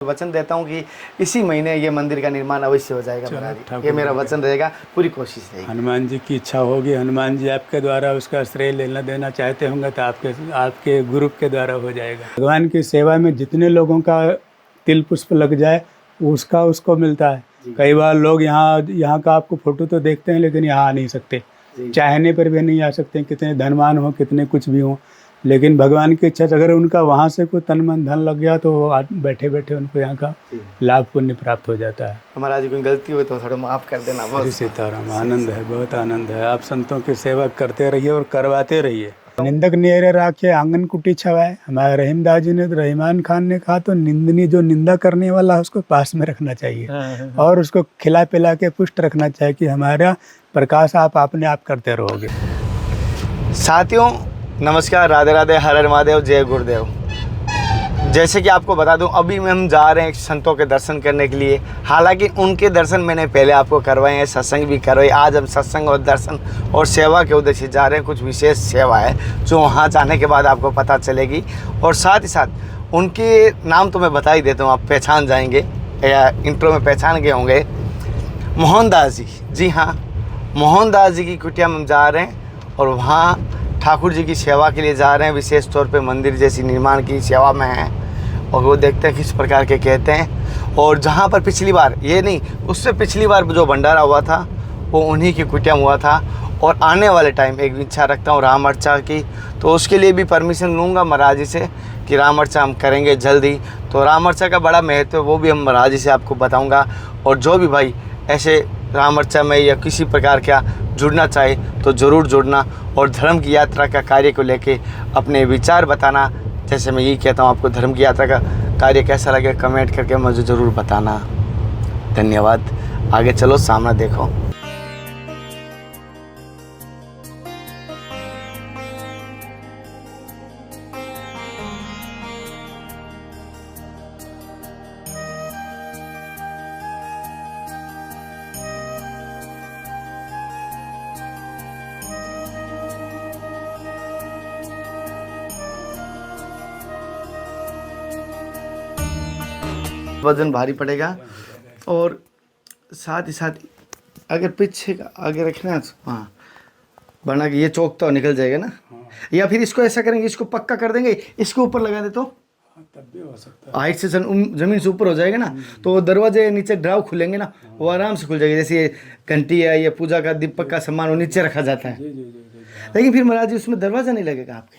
वचन देता हूँ कि इसी महीने ये मंदिर का निर्माण अवश्य हो जाएगा महाराज जी। ये मेरा वचन रहेगा, पूरी कोशिश रहेगी। हनुमान जी की इच्छा होगी, हनुमान जी आपके द्वारा उसका श्रेय लेना देना चाहते होंगे तो आपके ग्रुप के द्वारा हो जाएगा। भगवान की सेवा में जितने लोगों का तिल पुष्प लग जाए उसका उसको मिलता है। कई बार लोग यहाँ का आपको फोटो तो देखते हैं लेकिन यहाँ आ नहीं सकते, चाहने पर भी नहीं आ सकते, कितने धनवान हो कितने कुछ भी हो, लेकिन भगवान की इच्छा से अगर उनका वहाँ से कोई तन मन धन लग गया तो बैठे बैठे उनको यहाँ का लाभ पुण्य प्राप्त हो जाता है। हमारा जी कोई गलती हुई तो थोड़ा माफ़ कर देना। बहुत सीताराम, आनंद है, बहुत आनंद है। आप संतों की सेवा करते रहिए और करवाते रहिए। निंदक नियरे राखे आंगन कुटी छवाए। हमारे रहीमदास जी ने तो रहमान खान ने कहा तो निंदनी जो निंदा करने वाला है उसको पास में रखना चाहिए और उसको खिला पिला के पुष्ट रखना चाहिए कि हमारा प्रकाश आप अपने आप करते रहोगे। साथियों नमस्कार, राधे राधे, हर हर महादेव, जय गुरुदेव। जैसे कि आपको बता दूं, अभी हम जा रहे हैं संतों के दर्शन करने के लिए। हालांकि उनके दर्शन मैंने पहले आपको करवाए हैं, सत्संग भी करवाए। आज हम सत्संग और दर्शन और सेवा के उद्देश्य से जा रहे हैं। कुछ विशेष सेवा है जो वहाँ जाने के बाद आपको पता चलेगी। और साथ ही साथ उनके नाम तो मैं बता ही देता हूँ, आप पहचान जाएंगे या इंट्रो में पहचान गए होंगे। मोहनदास जी, जी हाँ, मोहनदास जी की कुटिया में हम जा रहे हैं और वहाँ ठाकुर जी की सेवा के लिए जा रहे हैं। विशेष तौर पे मंदिर जैसी निर्माण की सेवा में हैं और वो देखते हैं किस प्रकार के कहते हैं। और जहाँ पर पिछली बार, ये नहीं, उससे पिछली बार जो भंडारा हुआ था वो उन्हीं की कुटिया में हुआ था। और आने वाले टाइम एक इच्छा रखता हूँ राम अर्चा की, तो उसके लिए भी परमिशन लूँगा महाराज जी से कि राम अर्चा हम करेंगे जल्दी। तो राम अर्चा का बड़ा महत्व है, वो भी हम महाराज जी से आपको बताऊँगा। और जो भी भाई ऐसे राम अर्चा में या किसी प्रकार का जुड़ना चाहे तो ज़रूर जुड़ना और धर्म की यात्रा का कार्य को लेके अपने विचार बताना। जैसे मैं यही कहता हूँ, आपको धर्म की यात्रा का कार्य कैसा लगे कमेंट करके मुझे ज़रूर बताना। धन्यवाद। आगे चलो, सामना देखो। वजन भारी पड़ेगा और साथ ही साथ अगर पीछे का आगे रखना है, हाँ, वरना ये चौक तो निकल जाएगा ना। या फिर इसको ऐसा करेंगे, इसको पक्का कर देंगे, इसको ऊपर लगा दे तो तब भी हो सकता है। हाइट से जमीन से ऊपर हो जाएगा ना, तो दरवाजे नीचे ड्राव खुलेंगे ना, वो आराम से खुल जाएगी। जैसे ये घंटी है या पूजा का दीपक का सामान वो नीचे रखा जाता है। लेकिन फिर महाराज जी उसमें दरवाजा नहीं लगेगा आपके।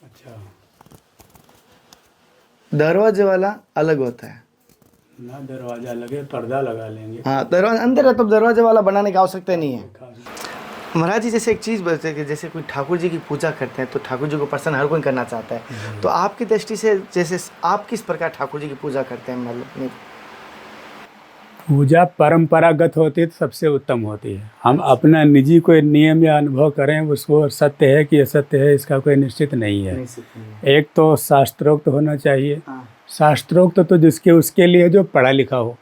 अच्छा, दरवाजे वाला अलग होता है ना, दरवाजा लगे, पर्दा लगा लेंगे। हाँ, दरवाजा अंदर है, तब दरवाजे वाला बनाने की आवश्यकता नहीं है। महाराज जी जैसे एक चीज़ बोलते हैं कि जैसे कोई ठाकुर जी की पूजा करते हैं तो ठाकुर जी को प्रसन्न हर कोई करना चाहता है। तो आपकी दृष्टि से जैसे आप किस प्रकार ठाकुर जी की पूजा करते हैं? मतलब पूजा परंपरागत होती है तो सबसे उत्तम होती है। हम अपना निजी कोई नियम या अनुभव करें उसको सत्य है कि असत्य है इसका कोई निश्चित नहीं है। एक तो शास्त्रोक्त होना चाहिए। शास्त्रोक्त तो जिसके उसके लिए जो पढ़ा लिखा हो।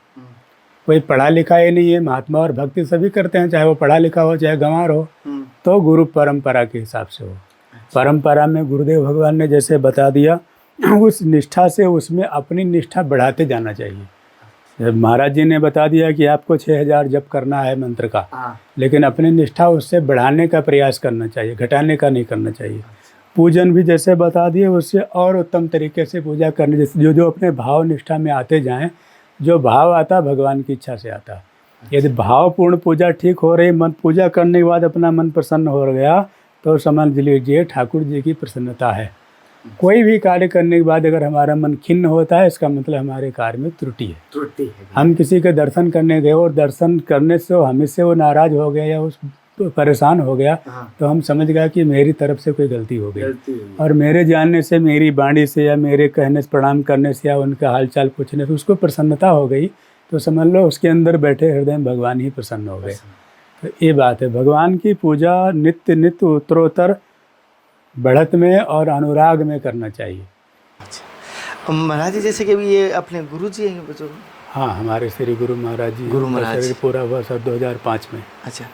कोई पढ़ा लिखा ही नहीं है, महात्मा और भक्ति सभी करते हैं, चाहे वो पढ़ा लिखा हो चाहे गंवार हो, तो गुरु परंपरा के हिसाब से हो। परंपरा में गुरुदेव भगवान ने जैसे बता दिया, उस निष्ठा से उसमें अपनी निष्ठा बढ़ाते जाना चाहिए। महाराज जी ने बता दिया कि आपको 6000 जप करना है मंत्र का, लेकिन अपनी निष्ठा उससे बढ़ाने का प्रयास करना चाहिए, घटाने का नहीं करना चाहिए। पूजन भी जैसे बता दिए उससे और उत्तम तरीके से पूजा करनी, जैसे जो अपने भाव निष्ठा में आते जाएं। जो भाव आता भगवान की इच्छा से आता। यदि भावपूर्ण पूजा ठीक हो रही, मन पूजा करने के बाद अपना मन प्रसन्न हो गया तो समझ लीजिए ठाकुर जी की प्रसन्नता है। कोई भी कार्य करने के बाद अगर हमारा मन खिन्न होता है इसका मतलब हमारे कार्य में त्रुटि है। हम किसी के दर्शन करने गए और दर्शन करने से हमसे वो नाराज हो गया या उस परेशान हो गया, तो हम समझ गया कि मेरी तरफ से कोई गलती हो गई। और मेरे जानने से, मेरी वाणी से या मेरे कहने से, प्रणाम करने से या उनका हालचाल पूछने से उसको प्रसन्नता हो गई, तो समझ लो उसके अंदर बैठे हृदय में भगवान ही प्रसन्न हो गए। तो ये बात है, भगवान की पूजा नित्य नित्य उत्तरोत्तर बढ़त में और अनुराग में करना चाहिए। अच्छा महाराज जी, जैसे कि अभी ये अपने गुरु जी हैं? हाँ, हमारे श्री गुरु महाराज जी। गुरु महाराज जी पूरा हुआ सर 2005 में। अच्छा,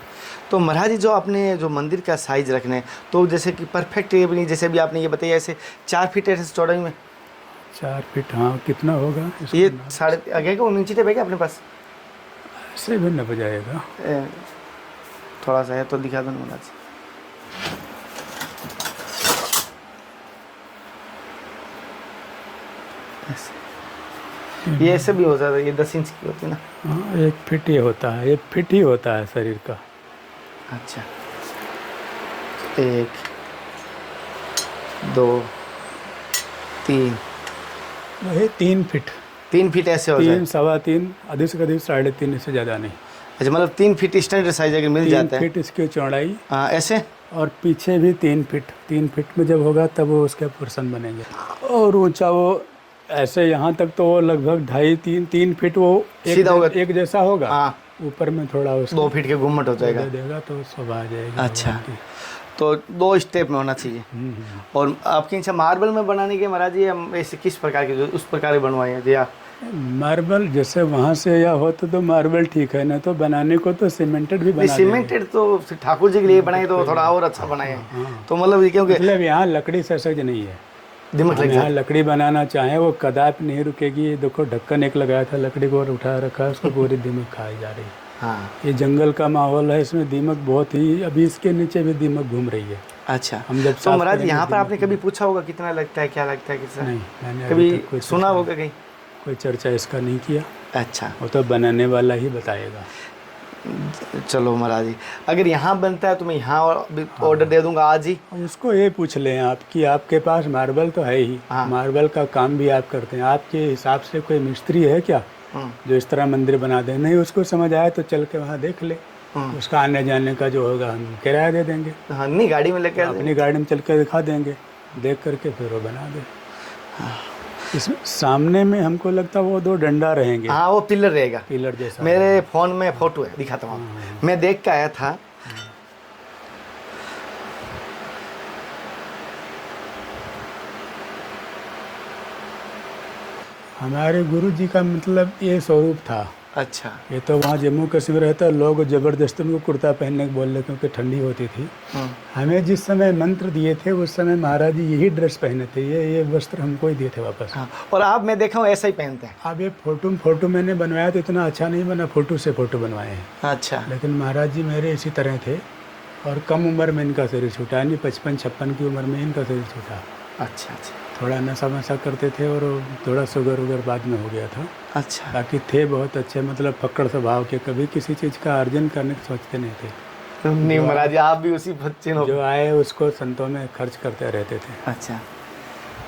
तो महाराज जी जो आपने जो मंदिर का साइज रखना है तो जैसे कि परफेक्ट नहीं, जैसे भी आपने ये बताया ऐसे 4 फीट ऐसे चौड़ाई में 4 फीट, हाँ कितना होगा इसको ये नाप- साढ़े आगे का 19 टेप है क्या अपने पास? ऐसे भी नप जाएगा। थोड़ा सा है तो दिखा दो महाराज। ऐसे। ये ऐसे भी हो जाता है, ये 10 इंच की होती है ना। हाँ 1 फीट ये होता है, 1 फीट ही होता है शरीर का। अच्छा, 1 2 3 वही 3 फीट, 3 फीट ऐसे हो जाए। 3 सवा 3, अधिक से अधिक 3.5, इससे ज़्यादा नहीं। अच्छा, मतलब 3 फीट स्टैंडर्ड साइज अगर मिल 3 जाता है। फीट इसकी चौड़ाई, हाँ ऐसे। और पीछे भी 3 फीट। 3 फीट में जब होगा तब वो उसके पोर्शन बनेंगे। और ऊंचा वो ऐसे यहाँ तक तो वो लगभग 2.5-3 फीट वो सीधा होगा। एक जैसा होगा। हाँ, ऊपर में थोड़ा उसको 2 फीट के घुम्मट हो जाएगा। दे देगा तो शोभा आ जाएगी। अच्छा। भगवान की। तो 2 स्टेप में होना चाहिए। और आपकी इच्छा मार्बल में बनाने के महाराज जी, हम ऐसे किस प्रकार के, जो उस प्रकार के बनवाए हैं या मार्बल जैसे वहाँ से या हो तो मार्बल ठीक है, ना तो बनाने को तो सीमेंटेड भी नहीं? बना देंगे। सीमेंटेड तो ठाकुर जी के लिए बनाए तो थोड़ा और अच्छा बनाए हैं। हाँ। तो मतलब ये क्योंकि मतलब यहाँ लकड़ी से सज नहीं है। दिमाग हम लग यहाँ जाता लकड़ी बनाना चाहें वो कदाप नहीं रुकेगी। ये देखो ढक्कन एक लगाया था लकड़ी को और उठा रखा है, उसको पूरी दीमक खाई जा रही है। हाँ। ये जंगल का माहौल है, इसमें दीमक बहुत ही, अभी इसके नीचे भी दीमक घूम रही है। अच्छा, हम जब तो साफ महाराज करेंगे यहाँ पर दीमक आपने कभी पूछा होगा कितना लगता है, क्या लगता है, कितना? नहीं, मैंने अभी तक कभी सुना होगा कहीं? कोई चर्चा इसका नहीं किया। अच्छा, वो तो बनाने वाला ही बताएगा। चलो महाराज जी, अगर यहाँ बनता है तो मैं यहाँ ऑर्डर दे दूंगा आज ही। अब उसको ये पूछ लें आप कि आपके पास मार्बल तो है ही, हाँ। मार्बल का काम भी आप करते हैं, आपके हिसाब से कोई मिस्त्री है क्या जो इस तरह मंदिर बना दे? नहीं, उसको समझ आए तो चल के वहाँ देख ले। उसका आने जाने का जो होगा हम किराया दे देंगे, हाँ, नहीं गाड़ी में लेकर अपनी गाड़ी में चल के दिखा देंगे, देख करके फिर वो बना दे। इसमें सामने में हमको लगता है वो 2 डंडा रहेंगे, हाँ, वो पिलर रहेगा। पिलर जैसा। मेरे फोन में फोटो है, दिखाता हूँ। मैं देख के आया था। हमारे गुरु जी का मतलब ये स्वरूप था। अच्छा। ये तो वहाँ जम्मू कश्मीर रहता, लोग ज़बरदस्ती उनको कुर्ता पहनने को बोल रहे क्योंकि ठंडी होती थी। हमें जिस समय मंत्र दिए थे उस समय महाराज जी यही ड्रेस पहने थे, ये वस्त्र हमको ही दिए थे वापस। हाँ, और आप मैं देखा हूँ ऐसा ही पहनते हैं। अब ये फोटो मैंने बनवाया तो इतना अच्छा नहीं बना, फोटो से फोटो बनवाए हैं। अच्छा। लेकिन महाराज जी मेरे इसी तरह थे और कम उम्र में इनका शरीर छूटा, नहीं 55-56 की उम्र में इनका शरीर छूटा। अच्छा। अच्छा। थोड़ा नशा वशा करते थे और थोड़ा शुगर वगर बाद में हो गया था। अच्छा। बाकी थे बहुत अच्छे, मतलब पकड़ स्वभाव के, कभी किसी चीज़ का अर्जन करने की सोचते नहीं थे। नहीं महाराज जी, आप भी उसी बच्चे हो। जो आए उसको संतों में खर्च करते रहते थे। अच्छा।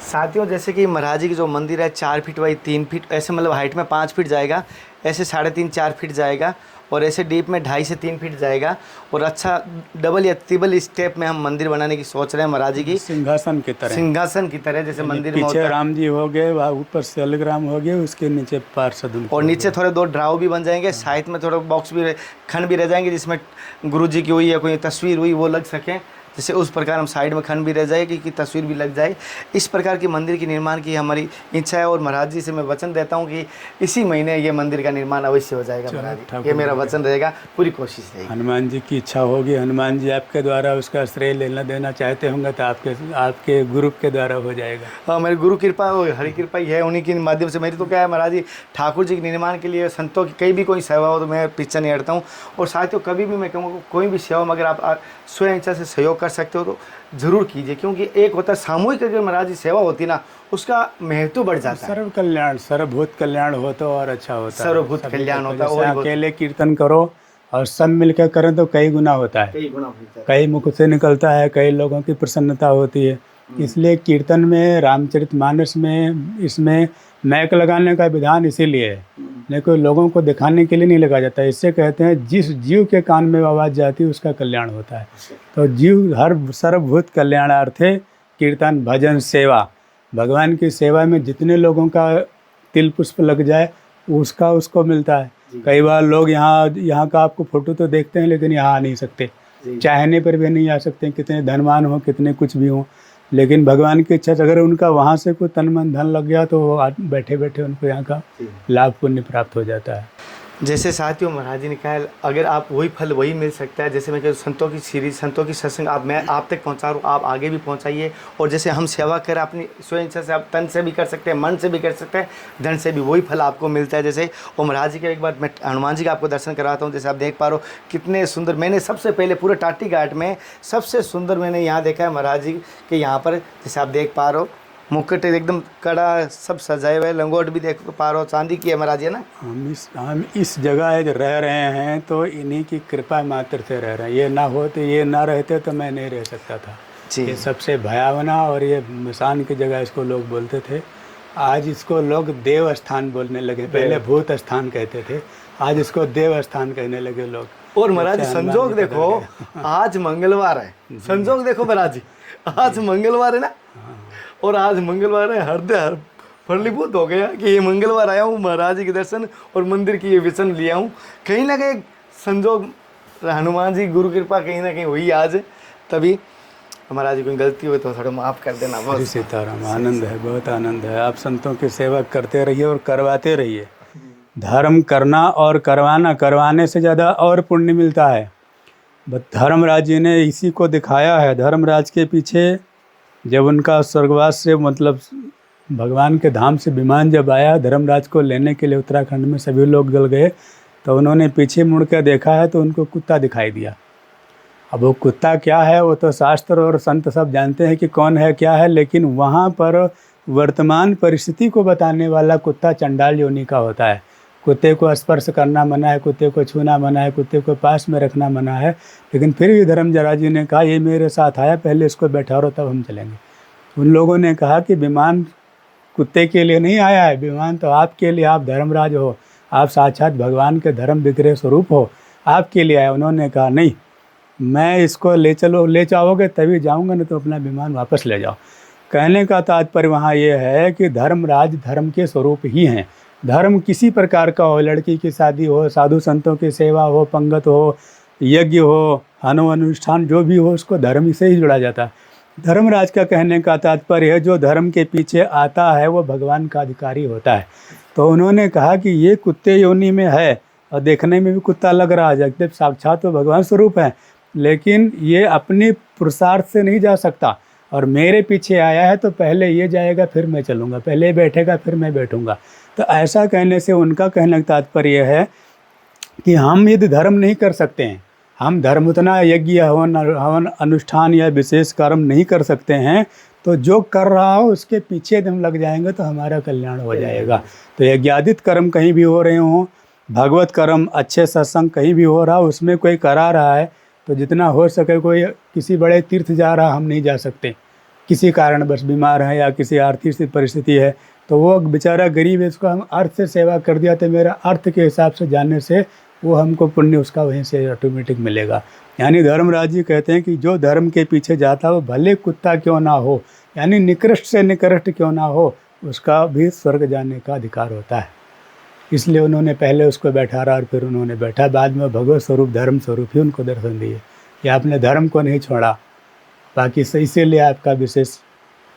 साथियों, जैसे कि महाराज जी की जो मंदिर है 4 फीट बाई 3 फीट, ऐसे मतलब हाइट में 5 फीट जाएगा, ऐसे 3.5-4 फीट जाएगा, और ऐसे डीप में 2.5 से 3 फीट जाएगा। और अच्छा डबल या ट्रिपल स्टेप में हम मंदिर बनाने की सोच रहे हैं महाराज जी की, सिंहासन की तरह। सिंहासन की तरह, जैसे मंदिर में पीछे होता है। राम जी हो गए, वहाँ ऊपर शालिग्राम हो गए, उसके नीचे पार्षद उनके और हो नीचे गए। थोड़े 2 ड्राव भी बन जाएंगे, साइड में थोड़ा बॉक्स भी खंड भी रह जाएंगे, जिसमें गुरु जी की हुई या कोई तस्वीर हुई वो लग सके। जैसे उस प्रकार हम साइड में खंड भी रह जाएगी कि तस्वीर भी लग जाए। इस प्रकार की मंदिर के निर्माण की हमारी इच्छा है, और महाराज जी से मैं वचन देता हूँ कि इसी महीने ये मंदिर का निर्माण अवश्य हो जाएगा महाराज जी, ये मेरा वचन रहेगा, पूरी कोशिश रहेगी। हनुमान जी की इच्छा होगी, हनुमान जी आपके द्वारा उसका श्रेय लेना देना चाहते होंगे तो आपके गुरु के द्वारा हो जाएगा। हाँ, मेरी गुरु कृपा, हरि कृपा ही है, उन्हीं के माध्यम से। मेरी तो क्या है महाराज जी, ठाकुर जी के निर्माण के लिए संतों की कहीं भी कोई सेवा हो तो मैं पीछे नहीं हटता हूँ। और साथियों, कभी भी मैं कहूँगा कोई भी सेवा में अगर आप स्वयं इच्छा से सहयोग कर सकते हो तो ज़रूर कीजिए, क्योंकि एक होता है सामूहिक अगर महाराज जी सेवा होती ना, उसका महत्व बढ़ जाता है। सर्व कल्याण, सर्वभूत कल्याण हो तो और अच्छा होता है। सर्वभूत कल्याण होता है। जैसे और अकेले कीर्तन करो और सब मिलकर करें तो कई गुना होता है, कई गुना होता है। कई मुख से निकलता है, कई लोगों की प्रसन्नता होती है। इसलिए कीर्तन में, रामचरितमानस में, इसमें मैक लगाने का विधान इसीलिए है, नहीं कोई लोगों को दिखाने के लिए नहीं लगा जाता। इससे कहते हैं जिस जीव के कान में आवाज़ जाती है उसका कल्याण होता है। तो जीव हर सर्वभूत कल्याणार्थे कीर्तन, भजन, सेवा, भगवान की सेवा में जितने लोगों का तिल पुष्प लग जाए उसका उसको मिलता है। कई बार लोग यहाँ का आपको फोटो तो देखते हैं लेकिन यहाँ आ नहीं सकते, चाहने पर भी नहीं आ सकते, कितने धनवान हो, कितने कुछ भी हो, लेकिन भगवान की इच्छा से अगर उनका वहाँ से कोई तन मन धन लग गया तो बैठे बैठे उनको यहाँ का लाभ पुण्य प्राप्त हो जाता है। जैसे साथियों महाराज जी ने कहा अगर आप वही फल वही मिल सकता है, जैसे मैं कहूँ संतों की सीरीज, संतों की सत्संग आप मैं आप तक पहुंचा रहा हूँ, आप आगे भी पहुंचाइए। और जैसे हम सेवा करें अपनी स्वयं इच्छा से, आप तन से भी कर सकते हैं, मन से भी कर सकते हैं, धन से भी, वही फल आपको मिलता है। जैसे और महाराज जी के एक बार मैं हनुमान जी का आपको दर्शन कराता हूँ। जैसे आप देख पा रहे हो कितने सुंदर, मैंने सबसे पहले पूरे टाटी घाट में सबसे सुंदर मैंने यहाँ देखा है महाराज जी के यहाँ पर। जैसे आप देख पा रहे हो मुकुट एकदम कड़ा सब सजाए हुए, लंगोट भी देख पा रहे हो चांदी की है महाराज जी ना। हम इस जगह जो रह रहे हैं तो इन्हीं की कृपा मात्र से रह रहे हैं। ये ना होते, ये ना रहते तो मैं नहीं रह सकता था। ये सबसे भयावना और ये मसान की जगह इसको लोग बोलते थे। आज इसको लोग देव स्थान बोलने लगे, पहले भूत स्थान कहते थे, आज इसको देव स्थान कहने लगे लोग। और महाराज संजोग देखो, आज मंगलवार है, संजोग देखो महाराज जी, आज मंगलवार है ना, और आज मंगलवार है, हृदय फलीभूत हो गया कि ये मंगलवार आया हूँ महाराज जी के दर्शन और मंदिर की ये विजन लिया हूँ। कहीं ना कहीं संजोग हनुमान जी गुरु कृपा कहीं ना कहीं हुई आज, तभी महाराज जी कोई गलती हुई तो थोड़ा माफ़ कर देना। बहुत सीताराम, आनंद है, बहुत आनंद है। आप संतों की सेवा करते रहिए और करवाते रहिए। धर्म करना और करवाना, करवाने से ज़्यादा और पुण्य मिलता है। धर्मराज जी ने इसी को दिखाया है। धर्मराज के पीछे जब उनका स्वर्गवास से मतलब भगवान के धाम से विमान जब आया धर्मराज को लेने के लिए, उत्तराखंड में सभी लोग जल गए, तो उन्होंने पीछे मुड़ कर देखा है तो उनको कुत्ता दिखाई दिया। अब वो कुत्ता क्या है वो तो शास्त्र और संत सब जानते हैं कि कौन है क्या है, लेकिन वहाँ पर वर्तमान परिस्थिति को बताने वाला कुत्ता चंडाल योनि का होता है। कुत्ते को स्पर्श करना मना है, कुत्ते को छूना मना है, कुत्ते को पास में रखना मना है, लेकिन फिर भी धर्मराज जी ने कहा ये मेरे साथ आया, पहले इसको बैठा रहो तब हम चलेंगे। उन लोगों ने कहा कि विमान कुत्ते के लिए नहीं आया है, विमान तो आपके लिए, आप धर्मराज हो, आप साक्षात भगवान के धर्म विग्रह स्वरूप हो, आपके लिए आया। उन्होंने कहा नहीं, मैं इसको ले चलो, ले जाओगे तभी जाऊँगा, नहीं तो अपना विमान वापस ले जाओ। कहने का तात्पर्य वहाँ ये है कि धर्मराज धर्म के स्वरूप ही हैं। धर्म किसी प्रकार का हो, लड़की की शादी हो, साधु संतों की सेवा हो, पंगत हो, यज्ञ हो, अनुष्ठान जो भी हो, उसको धर्म से ही जुड़ा जाता है। धर्मराज का कहने का तात्पर्य है जो धर्म के पीछे आता है वो भगवान का अधिकारी होता है। तो उन्होंने कहा कि ये कुत्ते योनि में है और देखने में भी कुत्ता लग रहा है, जगदेव साक्षात तो भगवान स्वरूप है, लेकिन ये अपने पुरुषार्थ से नहीं जा सकता और मेरे पीछे आया है तो पहले ये जाएगा फिर मैं चलूँगा, पहले बैठेगा फिर मैं बैठूँगा। तो ऐसा कहने से उनका कहने का तात्पर्य है कि हम यदि धर्म नहीं कर सकते हैं, हम धर्म उतना यज्ञ हवन अनुष्ठान या विशेष कर्म नहीं कर सकते हैं, तो जो कर रहा हो उसके पीछे हम लग जाएंगे तो हमारा कल्याण हो जाएगा। तो यज्ञादित कर्म कहीं भी हो रहे हों, भगवत कर्म अच्छे सत्संग कहीं भी हो रहा हो, उसमें कोई करा रहा है तो जितना हो सके, कोई किसी बड़े तीर्थ जा रहा, हम नहीं जा सकते, किसी कारण बस बीमार है या किसी आर्थिक परिस्थिति है, तो वो बेचारा गरीब है, उसको हम अर्थ से सेवा कर दिया तो मेरा अर्थ के हिसाब से जाने से वो हमको पुण्य उसका वहीं से ऑटोमेटिक मिलेगा। यानी धर्मराज जी कहते हैं कि जो धर्म के पीछे जाता हो भले कुत्ता क्यों ना हो, यानी निकृष्ट से निकृष्ट क्यों ना हो, उसका भी स्वर्ग जाने का अधिकार होता है। इसलिए उन्होंने पहले उसको बैठा रहा और फिर उन्होंने बैठा, बाद में भगवत स्वरूप धर्म स्वरूप ही उनको दर्शन दिए कि आपने धर्म को नहीं छोड़ा, बाकी इसीलिए आपका विशेष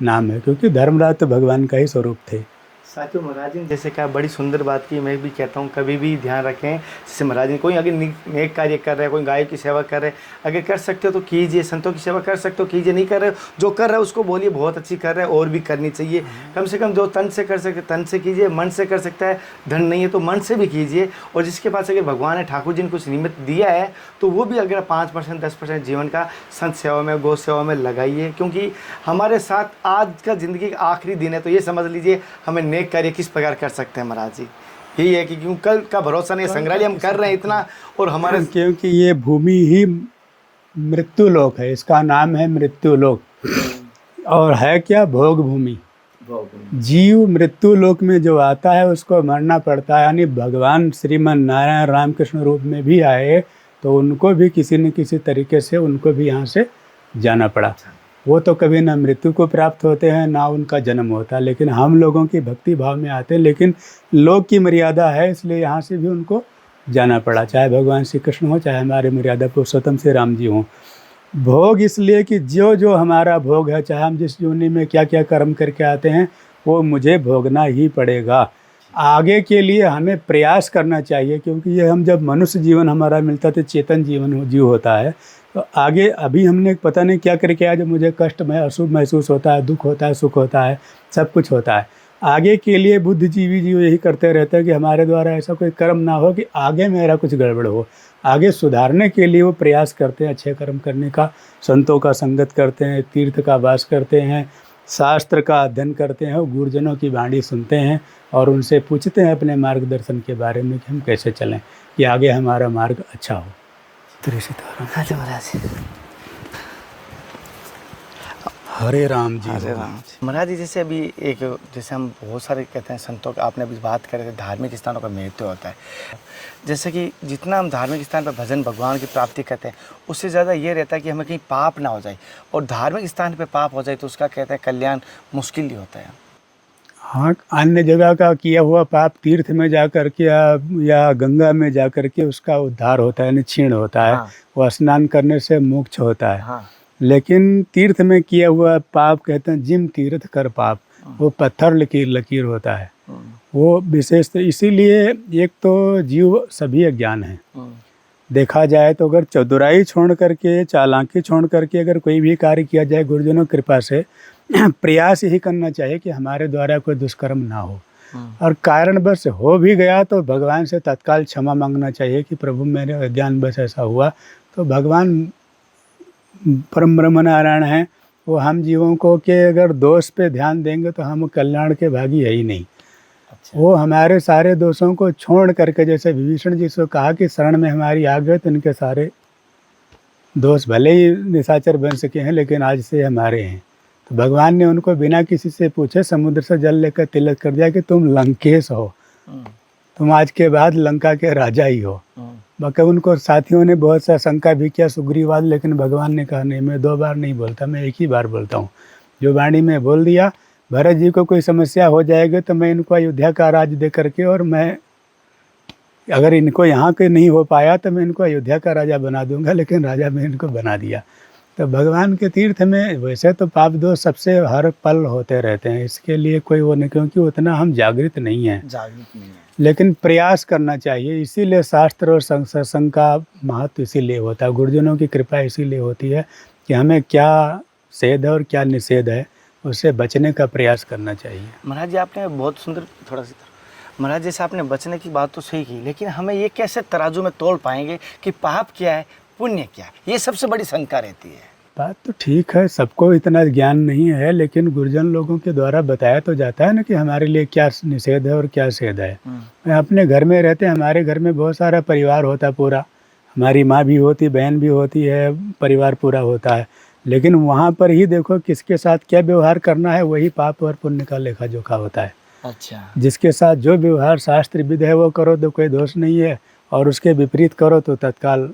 नाम है, क्योंकि धर्मराज तो भगवान का ही स्वरूप थे। साथियों महाराज जी जैसे कहा, बड़ी सुंदर बात की। मैं भी कहता हूँ कभी भी ध्यान रखें, जैसे महाराज जी कोई अगर नेक कार्य कर रहा है, कोई गाय की सेवा कर रहे हैं, अगर कर सकते हो तो कीजिए, संतों की सेवा कर सकते हो कीजिए, नहीं कर रहे हो जो कर रहा है उसको बोलिए बहुत अच्छी कर रहा है और भी करनी चाहिए। कम से कम जो तन से कर सकते तन से कीजिए, मन से कर सकता है, धन नहीं है तो मन से भी कीजिए। और जिसके पास अगर भगवान ने ठाकुर जी ने कुछ निमित्त दिया है तो वो भी अगर 5% 10% जीवन का संत सेवा में, गौ सेवा में लगाइए, क्योंकि हमारे साथ आज का ज़िंदगी का आखिरी दिन है। तो ये समझ लीजिए हमें नेक कार्य किस प्रकार कर सकते हैं महाराज जी, यही है कि क्यों कल का भरोसा नहीं, संग्रहालय हम कर रहे हैं इतना और हमारे, क्योंकि ये भूमि ही मृत्यु लोक है, इसका नाम है मृत्यु लोक। और है क्या? भोग भूमि। जीव मृत्यु लोक में जो आता है उसको मरना पड़ता है। यानी भगवान श्रीमन नारायण रामकृष्ण रूप में भी आए तो उनको भी किसी न किसी तरीके से उनको भी यहाँ से जाना पड़ा। वो तो कभी ना मृत्यु को प्राप्त होते हैं ना उनका जन्म होता, लेकिन हम लोगों की भक्ति भाव में आते हैं, लेकिन लोक की मर्यादा है इसलिए यहाँ से भी उनको जाना पड़ा, चाहे भगवान श्री कृष्ण हो चाहे हमारे मर्यादा पुरुषोत्तम श्री राम जी हों। भोग इसलिए कि जो जो हमारा भोग है, चाहे हम जिस योनि में क्या क्या कर्म करके आते हैं वो मुझे भोगना ही पड़ेगा। आगे के लिए हमें प्रयास करना चाहिए, क्योंकि ये हम जब मनुष्य जीवन हमारा मिलता तो चेतन जीव होता है। तो आगे अभी हमने पता नहीं क्या करके आया, जब मुझे कष्ट में अशुभ महसूस होता है, दुख होता है, सुख होता है, सब कुछ होता है। आगे के लिए बुद्धिजीवी जीव यही करते रहते हैं कि हमारे द्वारा ऐसा कोई कर्म ना हो कि आगे मेरा कुछ गड़बड़ हो। आगे सुधारने के लिए वो प्रयास करते हैं अच्छे कर्म करने का, संतों का संगत करते हैं, तीर्थ का वास करते हैं, शास्त्र का अध्ययन करते हैं, गुरुजनों की वाणी सुनते हैं और उनसे पूछते हैं अपने मार्गदर्शन के बारे में कि हम कैसे चलें कि आगे हमारा मार्ग अच्छा हो। हाँ जी महाराज जी। हरे राम जी। हरे राम जी। महाराज जी, जैसे अभी जैसे हम बहुत सारे कहते हैं संतों का, आपने अभी बात करे थे धार्मिक स्थानों का महत्व होता है। जैसे कि जितना हम धार्मिक स्थान पर भजन भगवान की प्राप्ति करते हैं, उससे ज़्यादा ये रहता है कि हमें कहीं पाप ना हो जाए, और धार्मिक स्थान पर पाप हो जाए तो उसका कहते हैं कल्याण मुश्किल ही होता है। हाँ, अन्य जगह का किया हुआ पाप तीर्थ में जा कर के या गंगा में जा कर के उसका उद्धार होता है, क्षीण होता है। हाँ। वो स्नान करने से मोक्ष होता है। हाँ। लेकिन तीर्थ में किया हुआ पाप कहते हैं जिम तीर्थ कर पाप, वो पत्थर लकीर होता है। वो विशेष, तो इसीलिए एक तो जीव सभी अज्ञान है। देखा जाए तो अगर चतुराई छोड़ करके, चालाकी छोड़ करके अगर कोई भी कार्य किया जाए गुरुजनों की कृपा से, प्रयास यही करना चाहिए कि हमारे द्वारा कोई दुष्कर्म ना हो। और कारणवश हो भी गया तो भगवान से तत्काल क्षमा मांगना चाहिए कि प्रभु मेरे अज्ञानवश ऐसा हुआ। तो भगवान परम ब्रह्म नारायण हैं, वो हम जीवों को के अगर दोष पे ध्यान देंगे तो हम कल्याण के भागी है ही नहीं। अच्छा। वो हमारे सारे दोषों को छोड़ करके, जैसे विभीषण जी से कहा कि शरण में हमारी आ गए तो इनके सारे दोष भले ही निशाचर बन सके हैं लेकिन आज से हमारे हैं। तो भगवान ने उनको बिना किसी से पूछे समुद्र से जल लेकर तिलक कर दिया कि तुम लंकेश हो, तुम आज के बाद लंका के राजा ही हो। बाकी उनको साथियों ने बहुत सा शंका भी किया, सुग्रीवाद, लेकिन भगवान ने कहा नहीं, मैं 2 बार नहीं बोलता, मैं एक ही बार बोलता हूँ। जो वाणी में बोल दिया, भरत जी को कोई समस्या हो जाएगी तो मैं इनको अयोध्या का राज दे करके, और मैं अगर इनको यहाँ के नहीं हो पाया तो मैं इनको अयोध्या का राजा बना दूंगा, लेकिन राजा मैं इनको बना दिया। तो भगवान के तीर्थ में वैसे तो पाप दोष सबसे हर पल होते रहते हैं, इसके लिए कोई वो नहीं, क्योंकि उतना हम जागृत नहीं हैं। लेकिन प्रयास करना चाहिए। इसीलिए शास्त्र और सत्संग का महत्व इसीलिए होता है, गुरुजनों की कृपा इसीलिए होती है कि हमें क्या सेध है और क्या निषेध है, उससे बचने का प्रयास करना चाहिए। महाराज जी, आपने बहुत सुंदर थोड़ा सा, महाराज जैसे आपने बचने की बात तो सही की, लेकिन हमें ये कैसे तराजू में तोल पाएंगे कि पाप क्या है, पुण्य क्या है? ये सबसे बड़ी शंका रहती है। बात तो ठीक है, सबको इतना ज्ञान नहीं है, लेकिन गुरुजन लोगों के द्वारा बताया तो जाता है ना कि हमारे लिए क्या निषेध है और क्या सेध है। मैं अपने घर में रहते, हमारे घर में बहुत सारा परिवार होता पूरा, हमारी माँ भी होती, बहन भी होती है, परिवार पूरा होता है, लेकिन वहाँ पर ही देखो किसके साथ क्या व्यवहार करना है, वही पाप और पुण्य का लेखा जोखा होता है। अच्छा। जिसके साथ जो व्यवहार शास्त्र विध है वो करो तो कोई दोष नहीं है, और उसके विपरीत करो तो तत्काल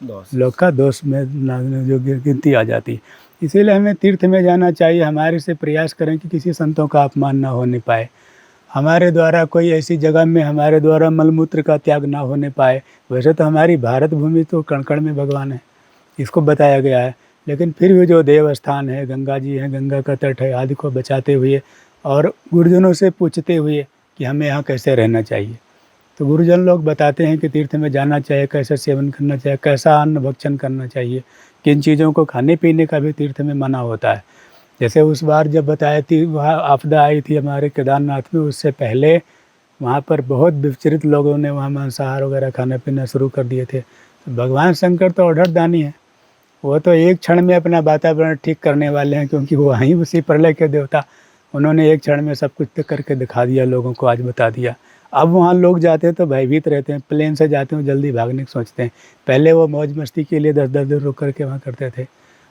लोग का दोष में जो गिनती आ जाती। इसीलिए हमें तीर्थ में जाना चाहिए। हमारे से प्रयास करें कि किसी संतों का अपमान ना होने पाए, हमारे द्वारा कोई ऐसी जगह में हमारे द्वारा मलमूत्र का त्याग ना होने पाए। वैसे तो हमारी भारत भूमि तो कण कण में भगवान है, इसको बताया गया है, लेकिन फिर भी जो देव स्थान है, गंगा जी हैं, गंगा का तट है आदि को बचाते हुए और गुरुजनों से पूछते हुए कि हमें यहाँ कैसे रहना चाहिए, तो गुरुजन लोग बताते हैं कि तीर्थ में जाना चाहिए, कैसे सेवन करना चाहिए, कैसा अन्न भक्षण करना चाहिए, किन चीज़ों को खाने पीने का भी तीर्थ में मना होता है। जैसे उस बार जब बताया थी, वहाँ आपदा आई थी हमारे केदारनाथ में, उससे पहले वहाँ पर बहुत विचरित लोगों ने वहाँ मांसाहार वगैरह खाना पीना शुरू कर दिए थे। तो भगवान शंकर तो ऑर्डरदानी है, वो तो एक क्षण में अपना वातावरण ठीक करने वाले हैं, क्योंकि वो वहीं उसी प्रलय के देवता, उन्होंने एक क्षण में सब कुछ करके दिखा दिया, लोगों को आज बता दिया। अब वहाँ लोग जाते हैं तो भयभीत रहते हैं, प्लेन से जाते हैं जल्दी भागने की सोचते हैं। पहले वो मौज मस्ती के लिए 10-10 दिन रुक करके वहाँ करते थे,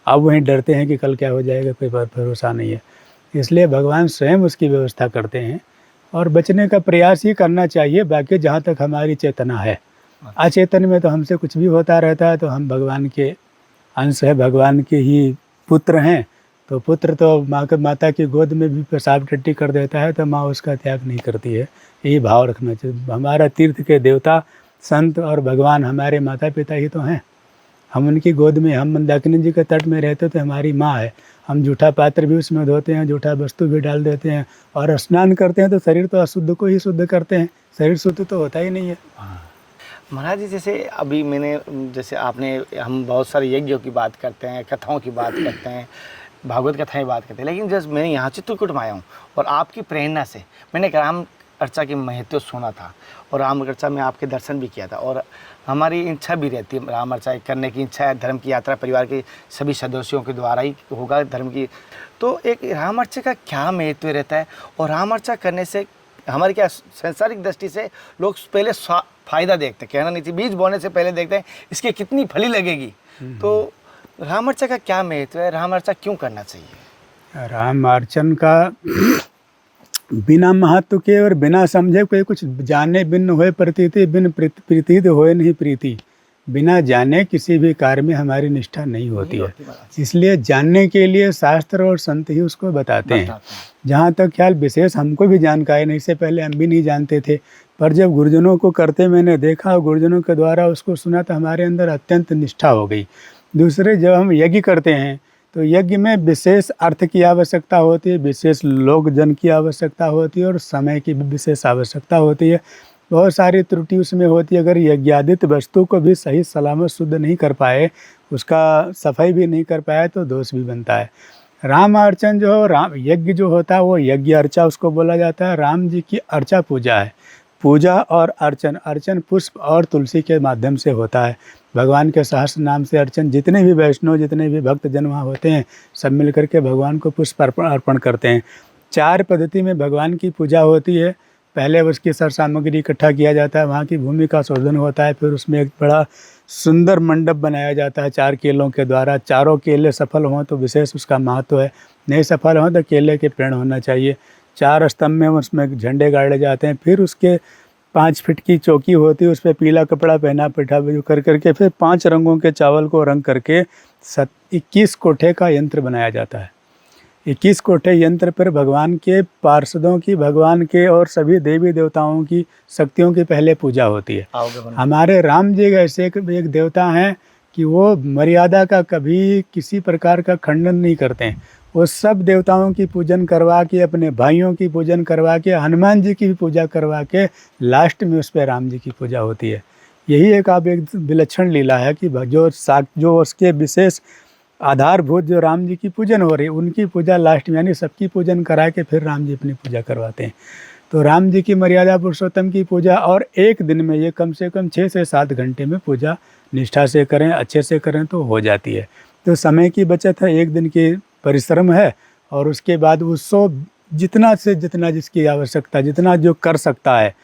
अब वहीं डरते हैं कि कल क्या हो जाएगा, कोई भरोसा नहीं है। इसलिए भगवान स्वयं उसकी व्यवस्था करते हैं और बचने का प्रयास ही करना चाहिए। बाकी जहाँ तक हमारी चेतना है, अचेतन में तो हमसे कुछ भी होता रहता है, तो हम भगवान के अंश है, भगवान के ही पुत्र हैं। तो पुत्र तो माता की गोद में भी पेशाब टट्टी कर देता है तो माँ उसका त्याग नहीं करती है, यही भाव रखना चाहिए। हमारा तीर्थ के देवता संत और भगवान हमारे माता पिता ही तो हैं। हम उनकी गोद में, हम मंदाकिनी जी के तट में रहते तो हमारी माँ है, हम जूठा पात्र भी उसमें धोते हैं, जूठा वस्तु भी डाल देते हैं, और स्नान करते हैं तो शरीर तो अशुद्ध को ही शुद्ध करते हैं, शरीर शुद्ध तो होता ही नहीं है। महाराज जी, जैसे अभी जैसे आपने, हम बहुत सारे यज्ञों की बात करते हैं, कथाओं की बात करते हैं, भागवत कथाएं बात करते हैं, लेकिन जब मैंने यहाँ चित्रकूट में आया हूँ और आपकी प्रेरणा से मैंने राम अर्चा की महत्व सुना था और राम अर्चा में आपके दर्शन भी किया था, और हमारी इच्छा भी रहती है राम अर्चा करने की इच्छा है। धर्म की यात्रा परिवार के सभी सदस्यों के द्वारा ही होगा धर्म की। तो एक राम अर्चा का क्या महत्व रहता है, और राम अर्चा करने से हमारी क्या सांसारिक दृष्टि से लोग पहले फ़ायदा देखते हैं, कहना नहीं चाहिए, बीज बोने से पहले देखते हैं इसकी कितनी फली लगेगी। तो राम अर्चा का क्या महत्व है, राम अर्चा क्यों करना चाहिए? राम अर्चन का बिना महत्व के और बिना समझे कोई कुछ जाने बिन होए प्रतीति, बिन प्रीति होए नहीं प्रीति। बिना जाने किसी भी कार्य में हमारी निष्ठा नहीं होती है। इसलिए जानने के लिए शास्त्र और संत ही उसको बताते हैं। जहाँ तक ख्याल विशेष हमको भी जानकारी नहीं, इससे पहले हम भी नहीं जानते थे, पर जब गुरुजनों को करते मैंने देखा और गुरुजनों के द्वारा उसको सुना तो हमारे अंदर अत्यंत निष्ठा हो गई। दूसरे, जब हम यज्ञ करते हैं तो यज्ञ में विशेष अर्थ की आवश्यकता होती है, विशेष लोकजन की आवश्यकता होती है, और समय की भी विशेष आवश्यकता होती है। बहुत सारी त्रुटि उसमें होती है। अगर यज्ञादित वस्तु को भी सही सलामत शुद्ध नहीं कर पाए, उसका सफाई भी नहीं कर पाए, तो दोष भी बनता है। राम अर्चन जो राम यज्ञ जो होता है वो यज्ञ अर्चा उसको बोला जाता है। राम जी की अर्चा पूजा है। पूजा और अर्चन, अर्चन पुष्प और तुलसी के माध्यम से होता है। भगवान के सहस्त्र नाम से अर्चन, जितने भी वैष्णव, जितने भी भक्त जन वहाँ होते हैं, सब मिलकर के भगवान को पुष्प अर्पण करते हैं। 4 पद्धति में भगवान की पूजा होती है। पहले उसकी सर सामग्री इकट्ठा किया जाता है, वहाँ की भूमि का शोधन होता है, फिर उसमें एक बड़ा सुंदर मंडप बनाया जाता है 4 केलों के द्वारा। चारों केले सफल हों तो विशेष उसका महत्व है, नहीं सफल हों तो केले के पेड़ होना चाहिए। 4 स्तंभ में उसमें झंडे गाड़े जाते हैं। फिर उसके 5 फीट की चौकी होती है, उस पर पीला कपड़ा पहना पिठा कर करके फिर 5 रंगों के चावल को रंग करके 21 कोठे का यंत्र बनाया जाता है। 21 कोठे यंत्र पर भगवान के पार्षदों की, भगवान के और सभी देवी देवताओं की शक्तियों की पहले पूजा होती है। हमारे राम जी ऐसे एक देवता हैं कि वो मर्यादा का कभी किसी प्रकार का खंडन नहीं करते हैं। वो सब देवताओं की पूजन करवा के, अपने भाइयों की पूजन करवा के, हनुमान जी की भी पूजा करवा के लास्ट में उस पर राम जी की पूजा होती है। यही एक विलक्षण लीला है कि जो उसके विशेष आधारभूत जो राम जी की पूजन हो रही है, उनकी पूजा लास्ट में, यानी सबकी पूजन करा के फिर राम जी अपनी पूजा करवाते हैं। तो राम जी की मर्यादा पुरुषोत्तम की पूजा, और एक दिन में ये कम से कम 6 से 7 घंटे में पूजा निष्ठा से करें, अच्छे से करें तो हो जाती है। तो समय की बचत है, एक दिन की परिश्रम है, और उसके बाद उत्सव जितना से जितना जिसकी आवश्यकता, जितना जो कर सकता है।